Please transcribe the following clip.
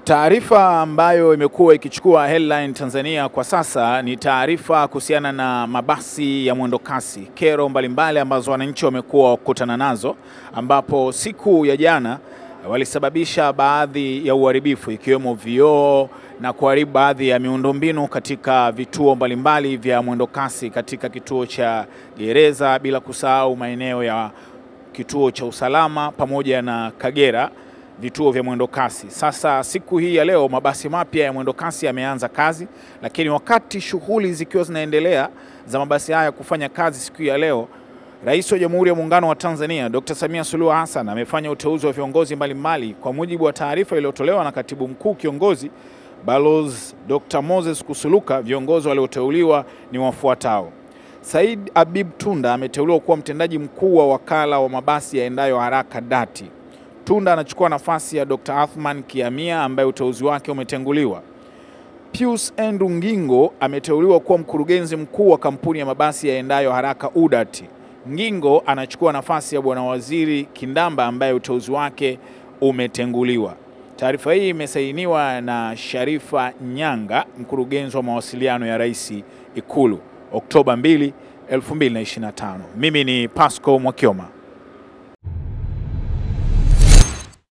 Taarifa ambayo imekuwa ikichukua headline Tanzania kwa sasa ni taarifa kuhusiana na mabasi ya mwendokasi, kero mbalimbali ambazo wananchi wamekuwa wakutana nazo, ambapo siku ya jana walisababisha baadhi ya uharibifu ikiwemo vioo na kuharibu baadhi ya miundombinu katika vituo mbalimbali vya mwendokasi katika kituo cha Gereza, bila kusahau maeneo ya kituo cha usalama pamoja na Kagera, vituo vya mwendokasi. Sasa siku hii ya leo mabasi mapya ya mwendokasi yameanza kazi, lakini wakati shughuli zikiwa zinaendelea za mabasi haya kufanya kazi siku ya leo, Rais wa Jamhuri ya Muungano wa Tanzania Dr. Samia Suluhu Hassan amefanya uteuzi wa viongozi mbalimbali. Kwa mujibu wa taarifa iliyotolewa na Katibu Mkuu Kiongozi Balozi Dr. Moses Kusuluka, viongozi walioteuliwa ni wafuatao. Said Habib Tunda ameteuliwa kuwa mtendaji mkuu wa wakala wa mabasi yaendayo haraka DART. Tunda anachukua nafasi ya Dr. Athman Kiamia ambaye uteuzi wake umetenguliwa. Pius Andrew Ngingo ameteuliwa kuwa mkurugenzi mkuu wa kampuni ya mabasi yaendayo haraka UDART. Ngingo anachukua nafasi ya Bwana Waziri Kindamba ambaye uteuzi wake umetenguliwa. Taarifa hii imesainiwa na Sharifa Nyanga, mkurugenzi wa mawasiliano ya Rais Ikulu, Oktoba 2, 2025. Mimi ni Pasco Mwakioma.